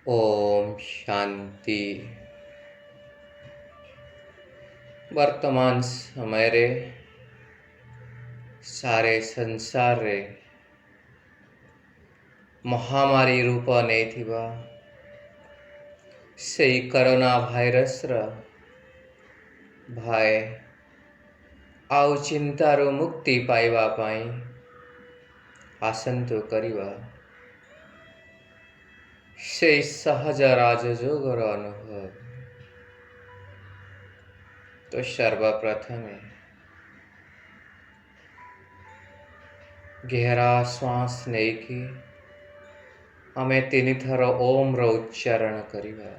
ओम शांति। वर्तमान समय रे सारे संसार रे महामारी रूप नहीं से कोरोना भाइरस भय आउ चिंतारू मुक्ति पाइबा पाई आसंतु करिवा से सहज राजयोगर अनुभव। तो सर्वप्रथम गहरा श्वास नहीं कि आमे 3 थर ओम रो उच्चारण करिवा।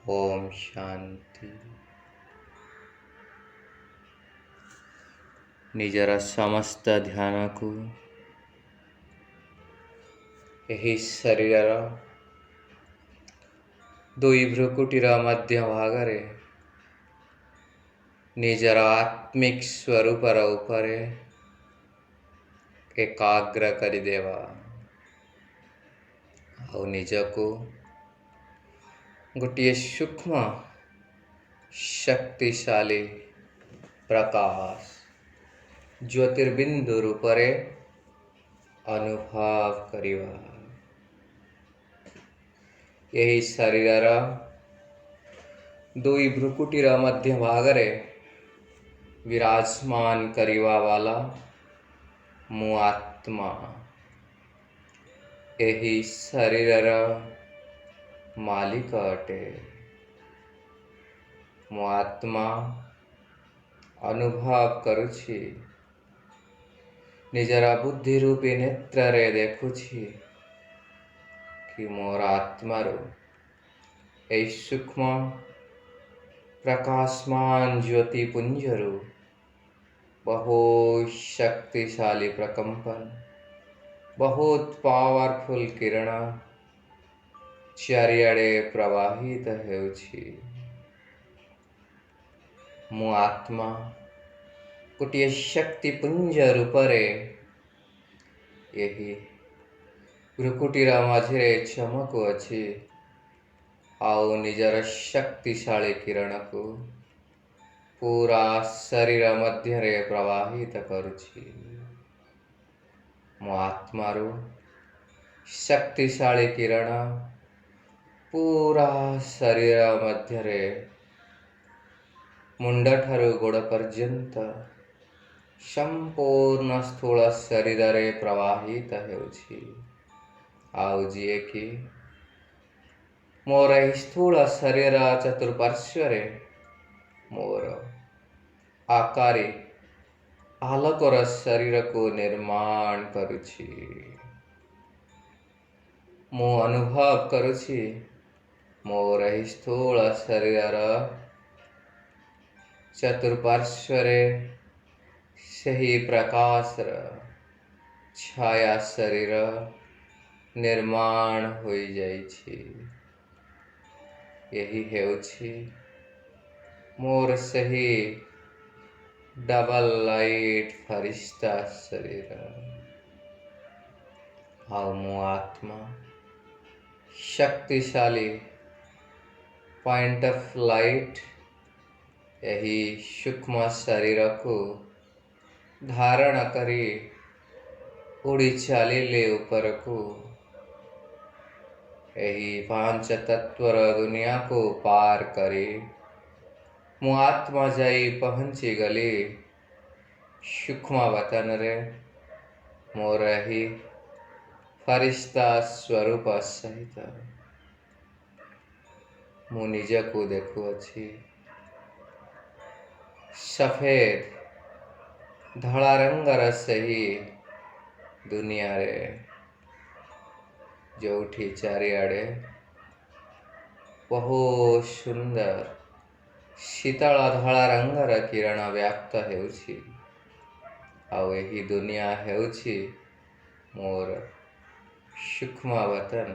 ओम शांति। निजर समस्त ध्यान को यही शरीर दुई भ्रुकुटीर मध्य भागरे निजर आत्मिक स्वरूप उपरे एकाग्र करि देवा और निजको गोटे सूक्ष्म शक्तिशाली प्रकाश ज्योतिर्बिंदु रूपरे अनुभव करिवा। यही शरीर दुई भ्रुकुटीर मध्य भागरे विराजमान करिवा वाला मु आत्मा यही शरीर मालिक अटे। मु आत्मा अनुभव करुछि निजरा बुद्धि रूपी नेत्र रे देखुछि कि मोर आत्मारो ए सूक्ष्म प्रकाशमान ज्योति पुंजरु बहुत शक्तिशाली प्रकंपन बहुत पावरफुल किरण चारिआडे प्रवाहित हेउछि। मु आत्मा गोटे शक्ति पुंज रूपरे यही भ्रुकुटीर मझिरे चमकु अछि आउ निजर शक्तिशाली किरण को पूरा शरीर मध्य रे प्रवाहित करुछि। मो आत्मारो शक्तिशाली किरण पूरा शरीर मध्य रे मुंड ठारू गोड़ पर्यंत संपूर्ण स्थूल शरीर रे प्रवाहित हेउछि। आउ जिए कि मोर स्थूल शरीर चतुर्पार्श्व रे मोर आकारी आलोकर शरीर को निर्माण करुछि। मु अनुभव करुछि मोर स्थूल शरीर चतुर्पार्श्व रे सही प्रकाश छाया शरीर निर्माण होई जाइछि। यही हेउछि मोर सही डबल लाइट फरिश्ता शरीर। आउ मो आत्मा शक्तिशाली पॉइंट ऑफ लाइट यही सूक्ष्म शरीर को धारण करी उड़ी चलिले ऊपर को यही पांच तत्वर दुनिया को पार करी मु आत्मा जाई पहुंची गली सूक्ष्म वतन रे मोर ही फरिश्ता स्वरूप सहित मु निज को देखुअछि सफेद धड़ा रंगर सही दुनिया रे जोठी चारिआडे बहुत सुंदर शीतल धड़ा रंगर किरण व्याप्त हेउछि आउ एही दुनिया हेउछि मोर सूक्ष्म वतन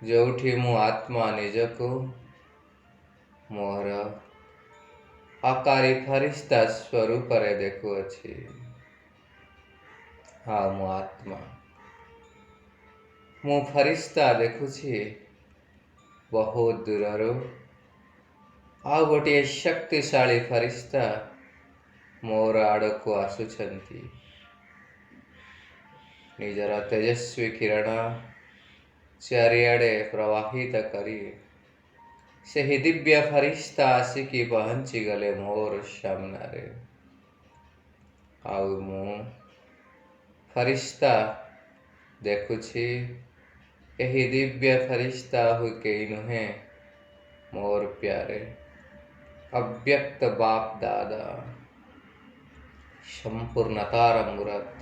जोठी मु आत्मा निजको मोर आकारी फरिश्ता स्वरूप रे देखुअछि। हाँ मु आत्मा मु फरिश्ता देखुछि बहुत दूररू आउ गोटे शक्तिशाली फरिश्ता मोर आड़को आसुछंती निजर तेजस्वी किरण चारिआडे प्रवाहित करी सेही दिव्य फरिश्ता आसिकी पहुंची गले मोर सामनारे आउ मु फरिश्ता देखुछि एही दिव्य फरिश्ता हुई केई नुहे मोर प्यारे अव्यक्त बाप दादा संपूर्णतार मूरत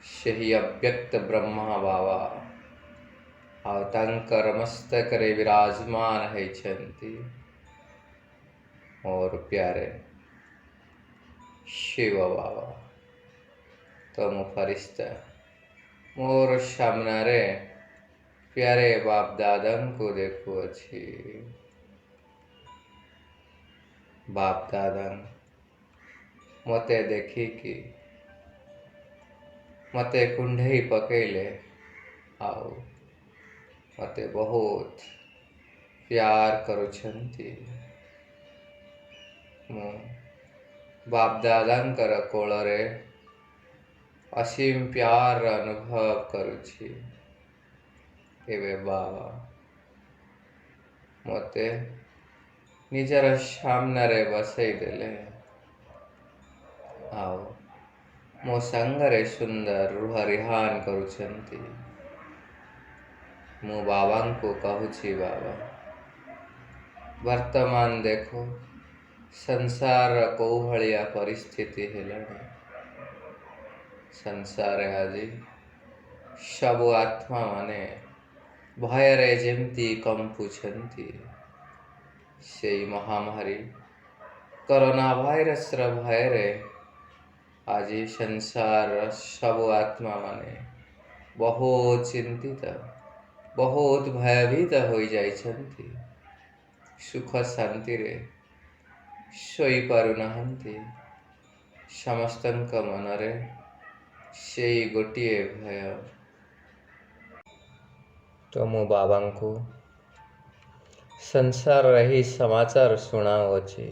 सेही अव्यक्त ब्रह्मा बाबा आउ तांकर मस्तकरे विराजमान हैछंती मोर प्यारे शिव बाबा तुम फरिश्ता मोर सामनारे प्यारे बाप दादन को देखुअछि। बाप दादन मते देखिकी मते कुंढई पकेले आउ मते बहुत प्यार करुछंती मु बाप दादांकर कोଳରେ असीम प्यार अनुभव करुछि। एबे बाबा मते निजर सामनारे बसई देले आउ मो संगरे सुंदर रुह रिहान करुछंती। मु बाबा को कहूछि बाबा वर्तमान देखो संसार कोभलिया परिस्थिति हेलाणी संसार आदि सबु आत्मा माने भୟରେ जेमती कंपुछंती सेई महामारी कोरोना भाइरस र भୟରେ आज संसार सबु आत्मा माने बहुत चिंतित बहुत भयभीत हो जाइछंती सुख शांति रे सोई पारु नाहंती समस्तंक मनरे सेई गोटिए भय। तो मो बाबा को संसार रही समाचार सुनाओछि।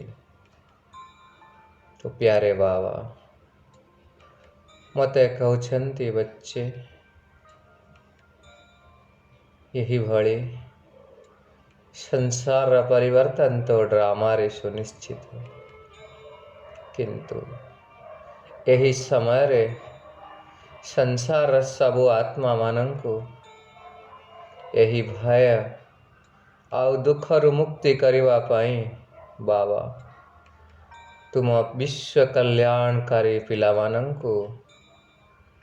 तो प्यारे बाबा मते कहउछंती बच्चे यही भली संसार परिवर्तन तो ड्रामा रे सुनिश्चित किंतु यही समय रे संसार सबु आत्मा मानंको यही भय आउ दुखरु मुक्ति करिवा पाई बाबा तुम विश्व कल्याणकारी पिला मानंको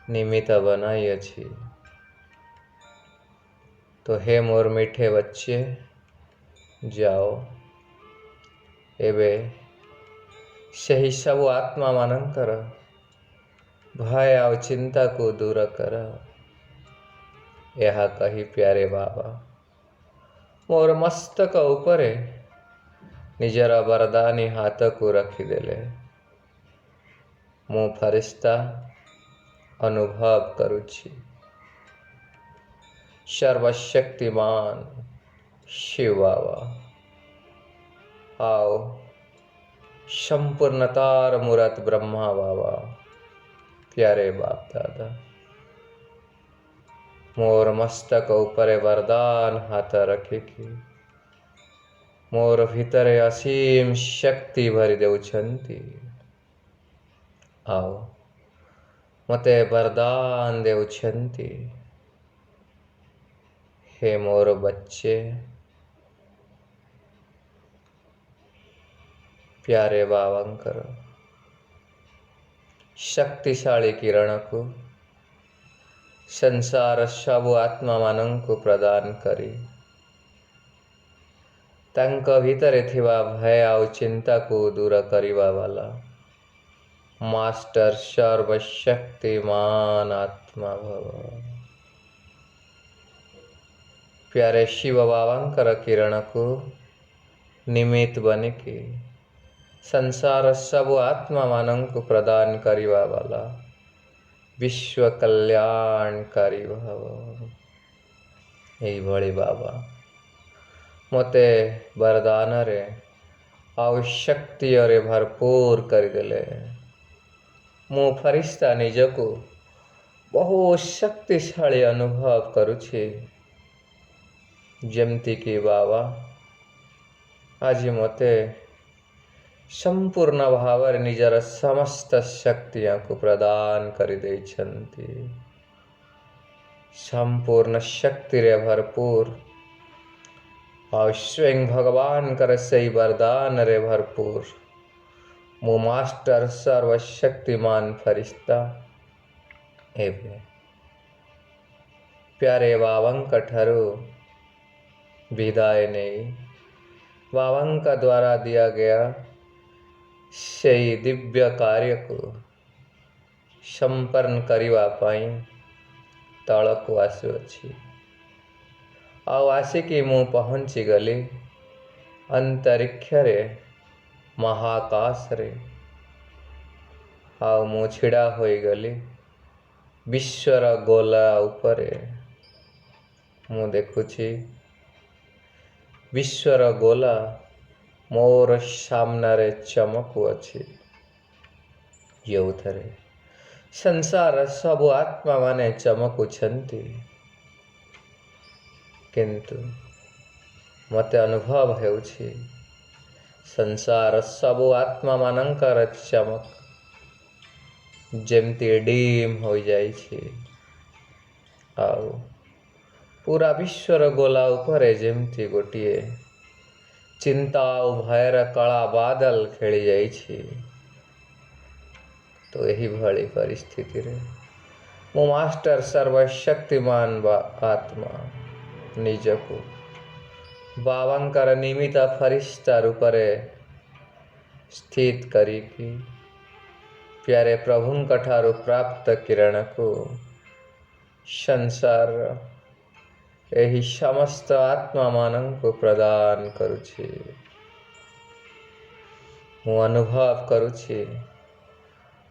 निमित्त बनाई अछि। तो हे मोर मीठे बच्चे जाओ एबे सही सब आत्मा मानंकर भय आउ चिंता को दूर कर। यह कही प्यारे बाबा मोर मस्तक उपरे निजर वरदानी हाथ को रखिदेले। मु फरिश्ता अनुभव करुछि सर्वशक्तिमान शिव बाबा आओ संपूर्णतार मूरत ब्रह्मा बाबा प्यारे बाप दादा मोर मस्तक उपरे वरदान हाथ रखिकी मोर भितरे असीम शक्ति भरी देउछन्ति। आओ मते वरदान देउछन्ति। हे मोर बच्चे, प्यारे बाबांकर शक्तिशाली किरण को संसार सबु आत्मा मानंकु प्रदान करी तांक भितरे थिबा भय आउ चिंता को दूर करिबा वाला मास्टर सर्वशक्तिमान आत्मा भव। प्यारे शिव बाबांकर किरण को निमित्त बनिकी संसार सबु आत्मा मानंकु प्रदान करिबा वाला विश्व कल्याणकारी भव। एइभଳି बाबा मते वरदान रे आउ शक्ति रे भरपूर करदेले। मु फरिश्ता निजको बहुत शक्तिशाली अनुभव करुछि। जेमती कि बाबा आज मते संपूर्ण भाव निजर समस्त शक्तियां को प्रदान कर देइछन्ति। संपूर्ण शक्ति रे भरपूर और स्वयं भगवान कर सही वरदान रे भरपूर मु मास्टर सर्वशक्तिमान फरिश्ता एवं प्यारे बाबांक ठारू विदाय नहीं बाबांक द्वारा दिया गया सही दिव्य कार्य को संपन्न करिवा पाई तलक आसुअछि। आउ आसिकी मु पहुँची गली अंतरिक्ष रे महाकाश रे। आउ मु छिड़ा होई गली विश्वर गोला उपरे। मु देखुछि विश्वर गोला मोर सामने चमकुअछि। योथरे संसार सबु आत्मा माने चमकुछन्ति किंतु मते अनुभव हेउछि संसार सबु आत्मा मानंकर चमक जेमती डीम हो जाइछि। आउ पूरा विश्वर गोला उपरे जेमती गोटिए चिंता और भयर कला बादल खेली जाइछि। तो यही भली परिस्थिति रे मो मास्टर सर्वशक्तिमान आत्मा निजको बाबांकर निमित्त फरिश्ता रूपरे स्थित करिकी प्यारे प्रभुंक ठारू प्राप्त किरण को संसार एही समस्त आत्मा मानंको प्रदान करुछि। मु अनुभव करुछि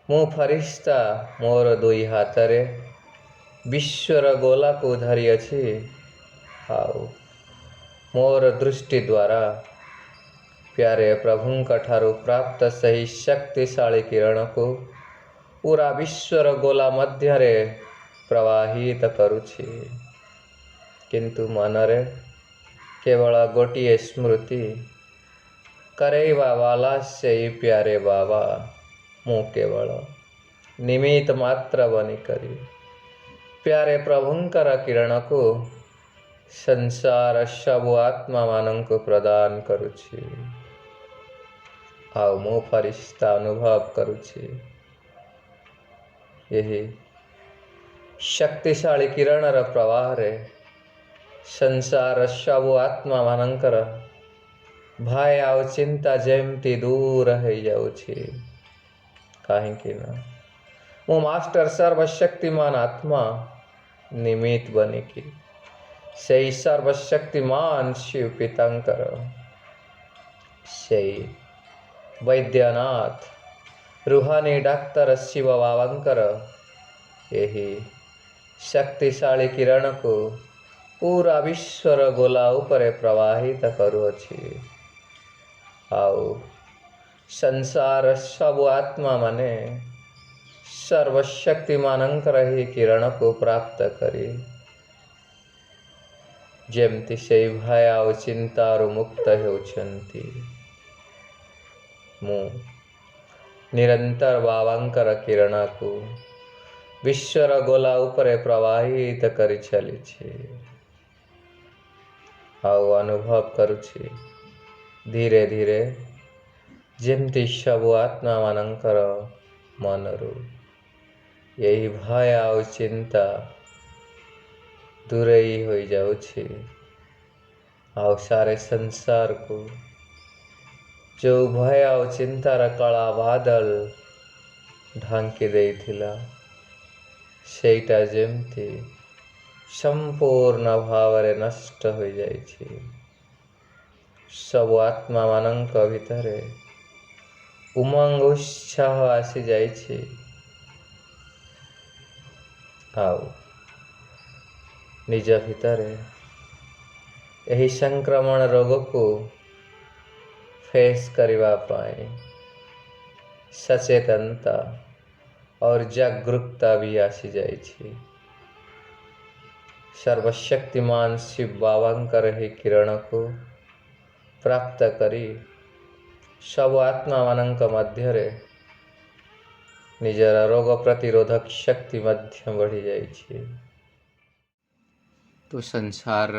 मु फरिश्ता मोर दुई हाथरे विश्वर गोला को धरी अछि। आउ मोर दृष्टि द्वारा प्यारे प्रभुंक ठारू प्राप्त सही शक्तिशाली किरण को पूरा विश्वर गोला मध्य रे प्रवाहित करुछि। किंतु मनरे केवल गोटिए स्मृति करेवा वाला से ही प्यारे बाबा मु केवल निमित्त मात्र बनी करी प्यारे प्रभुंकर किरण को संसार सबु आत्मा मानंको प्रदान करुछि। आउ मु फरिश्ता अनुभव करुछि यही शक्तिशाली किरणर प्रवाह रे संसार सबु आत्मा मानंकर भय आउ चिंता जेमती दूर हो जाउछि। काहेकि ना मो मास्टर सर्वशक्तिमान आत्मा निमित्त बनिकी सही सर्वशक्तिमान शिव पितांकर सही वैद्यनाथ रूहानी डाक्टर शिव बाबांकर यही शक्तिशाली किरण को पूरा विश्वर गोला उपरे प्रवाहित करुअछि। आउ संसार सबु आत्मा माने सर्वशक्तिमानंकर ही किरण को प्राप्त करी ଯେମିତି ସେଇ ଭୟ ଆଉ ଚିନ୍ତାରୁ ମୁକ୍ତ ହେଉଛନ୍ତି। ମୁଁ ନିରନ୍ତର ବାବାଙ୍କର କିରଣକୁ ବିଶ୍ୱର ଗୋଲା ଉପରେ ପ୍ରବାହିତ କରି ଚାଲିଛି ଆଉ ଅନୁଭବ କରୁଛି ଧୀରେ ଧୀରେ ଯେମିତି ସବୁ ଆତ୍ମାମାନଙ୍କର ମନରୁ ଏହି ଭୟ ଆଉ ଚିନ୍ତା ଦୂରେଇ ହୋଇଯାଉଛି ଆଉ ସାरे ସଂସାରକୁ ଯେଉଁ ଭୟ ଆଉ ଚିନ୍ତାର କଳା ବାଦଲ ଢାଙ୍କି ଦେଇଥିଲା ସେଇଟା ଯେମିତି ସମ୍ପୂର୍ଣ୍ଣ ଭାବରେ ନଷ୍ଟ ହୋଇଯାଇଛି। ସବୁ ଆତ୍ମାମାନଙ୍କ ଭିତରେ ଉମଙ୍ଗ ଉତ୍ସାହ ଆସିଯାଇଛି ଆଉ ନିଜ ଭିତରେ ଏହି ସଂକ୍ରମଣ ରୋଗକୁ ଫେସ୍ କରିବା ପାଇଁ ସଚେତନତା और जागरूकता भी आसी जाइए। सर्वशक्तिमान शिव बाबांकर ही किरण को प्राप्त करी सब आत्मा मानक मध्य निजर रोग प्रतिरोधक शक्ति मध्य बढ़ी जाइए। तो संसार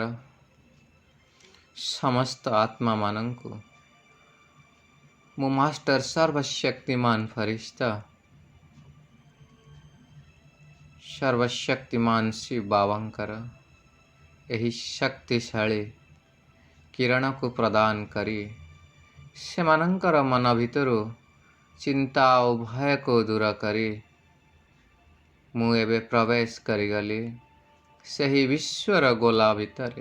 समस्त आत्मा मानक मो मास्टर सर्वशक्तिमान फरिश्ता सर्वशक्तिमान शिव बाबांकर यही शक्तिशाली किरण को प्रदान करी से मानकर मन भितर चिंता और भय को दूर करी मु एबे प्रवेश करिगली सही विश्वर गोला भितर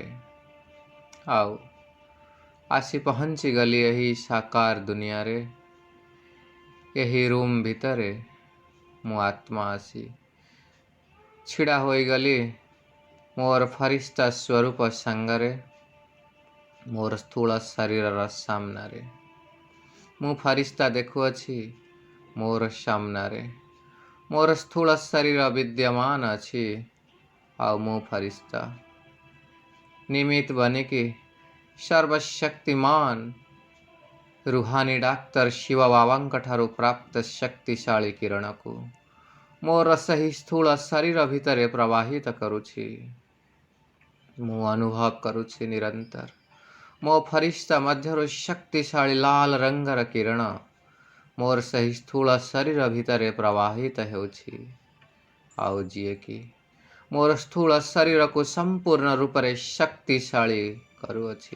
आउ आसी पहुँची गली यही साकार दुनिया रे यही रूम भितर मो आत्मा आसी छिड़ा होई गली मोर फरिश्ता स्वरूप संगरे मोर स्थूल शरीर सामना रे मु फरिश्ता देखुअछि मोर सामना रे मोर स्थूल शरीर विद्यमान अछि आ मु फरिश्ता निमित्त बनिकी सर्वशक्तिमान रूहानी डाक्टर शिव बाबांक ठारू प्राप्त शक्तिशाली किरण को मोर सही स्थूल शरीर भितर प्रवाहित करुछि। मु अनुभव करुछि निरंतर मो फरिश्ता मध्यरु शक्तिशाली लाल रंगर किरण मोर सही स्थूल शरीर भितर प्रवाहित हेउछि आउ जिए कि मोर स्थूल शरीर को संपूर्ण रूप से शक्तिशाली करुअछि।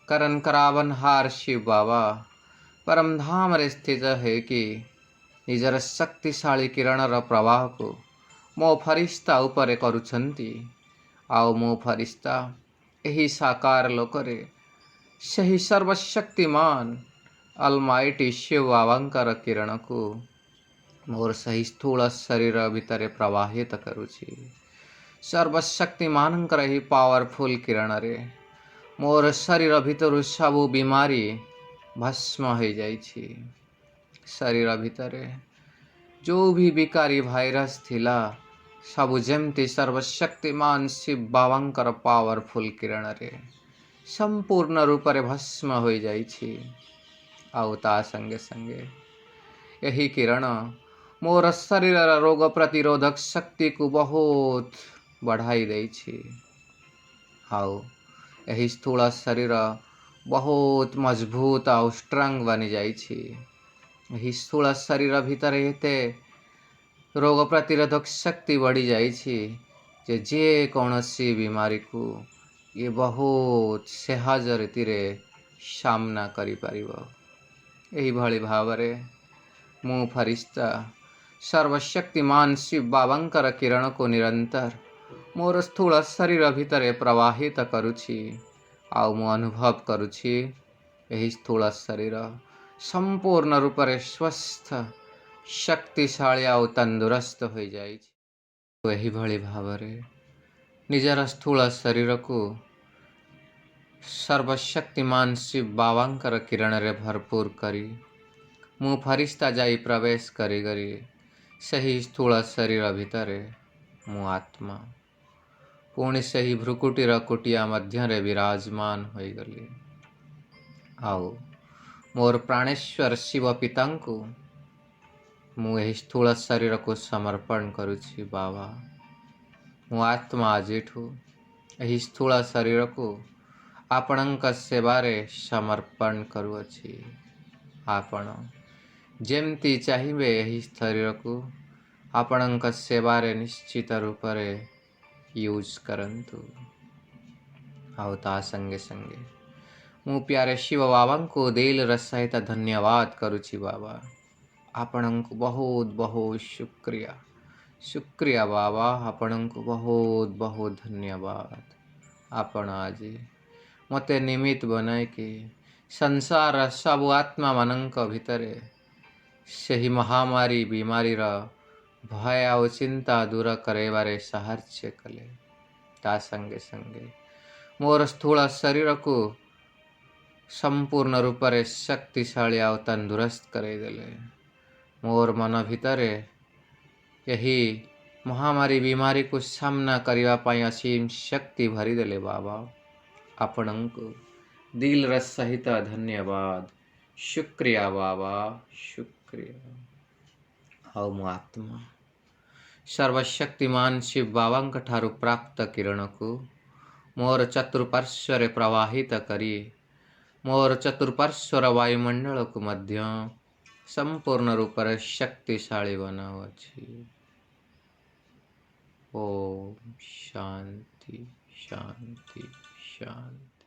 करण करावनहार शिव बाबा परम धाम रे स्थित है कि निजर शक्तिशाली किरणर प्रवाह को मो फरिश्ता उपरे करुछंती आउ मो फरिश्ता यही साकार लोकरे सही सर्वशक्तिमान अलमाइटी शिव बाबांकर किरण को मोर सही स्थूल शरीर भितर प्रवाहित करुछि। सर्वशक्तिमानकर ही पावरफुल किरण रे मोर शरीर भितर सबु बीमारी भस्म हो जाइछि। शरीर भितर जो भी विकारी भाइरस थिला सबु जेमती सर्वशक्तिमान शिव बाबांकर पावरफुल किरण रे संपूर्ण रूप रे भस्म हो जाइछि आउ ता संगे संगे यही किरण मोर शरीर रोग प्रतिरोधक शक्ति को बहुत बढ़ाई देछि आउ यही स्थूल शरीर बहुत मजबूत और स्ट्रांग बनी जाइछि। यही स्थूल शरीर भितर एते रोग प्रतिरोधक शक्ति बढ़ी जाइछि जे कौनसी बीमारी को ये बहुत सहज रीति रे सामना करि परिबो। एही भली भावरे मु फरिश्ता सर्वशक्तिमान शिव बाबांकर किरण को निरंतर मोर स्थूल शरीर भितर प्रवाहित करुछि आउ मु अनुभव करुछि यही स्थूल शरीर संपूर्ण रूप से स्वस्थ शक्तिशाली आउ तंदुरुस्त हो जाइछि। यही भली भावरे निजर स्थूल शरीर को सर्वशक्तिमान शिव बाबांकर किरण रे भरपूर करी मु फरिश्ता जाई प्रवेश करी गरी सही स्थूल शरीर भितर मु आत्मा पुणी से ही भ्रुकुटीर कुटिया मध्य विराजमान हो गली। आओ मोर प्राणेश्वर शिव पिता को मुझे स्थूल शरीर को समर्पण करुछि बाबा। मु आत्मा आजिठु यही स्थूल शरीर को आपणक सेवारे समर्पण करुअछि। आपण जेमती चाहिए यही शरीर को आपणक सेवारे निश्चित रूप से यूज करंतु। आउ ता संगे संगे मु प्यारे शिव बाबा को दिल सहित धन्यवाद करुछि बाबा। आपणक बहुत बहुत शुक्रिया शुक्रिया बाबा। आपणक बहुत बहुत धन्यवाद। आपण आज मते निमित्त बनाए कि संसार सब आत्मा मानक भितरे सही महामारी बीमारीर भय आ चिंता दूर करेबारे साहाय्य कले। ता संगे संगे मोर स्थूल शरीर को संपूर्ण रूप से शक्तिशाली आ तंदुरुस्त करेदेले। मोर मन भितरे यही महामारी बीमारी को सामना करने पाई असीम शक्ति भरीदेले बाबा। आपणको दिल सहित धन्यवाद शुक्रिया बाबा शुक्रिया। आओ मो आत्मा सर्वशक्तिमान शिव बाबा ठारू प्राप्त किरण को मोर चतुर्पार्श्वरे प्रवाहित करी मोर चतुर्पार्श्वर वायुमंडल को मध्य संपूर्ण रूप से शक्तिशाली बनाउछि। ओम शांति शांति शांति।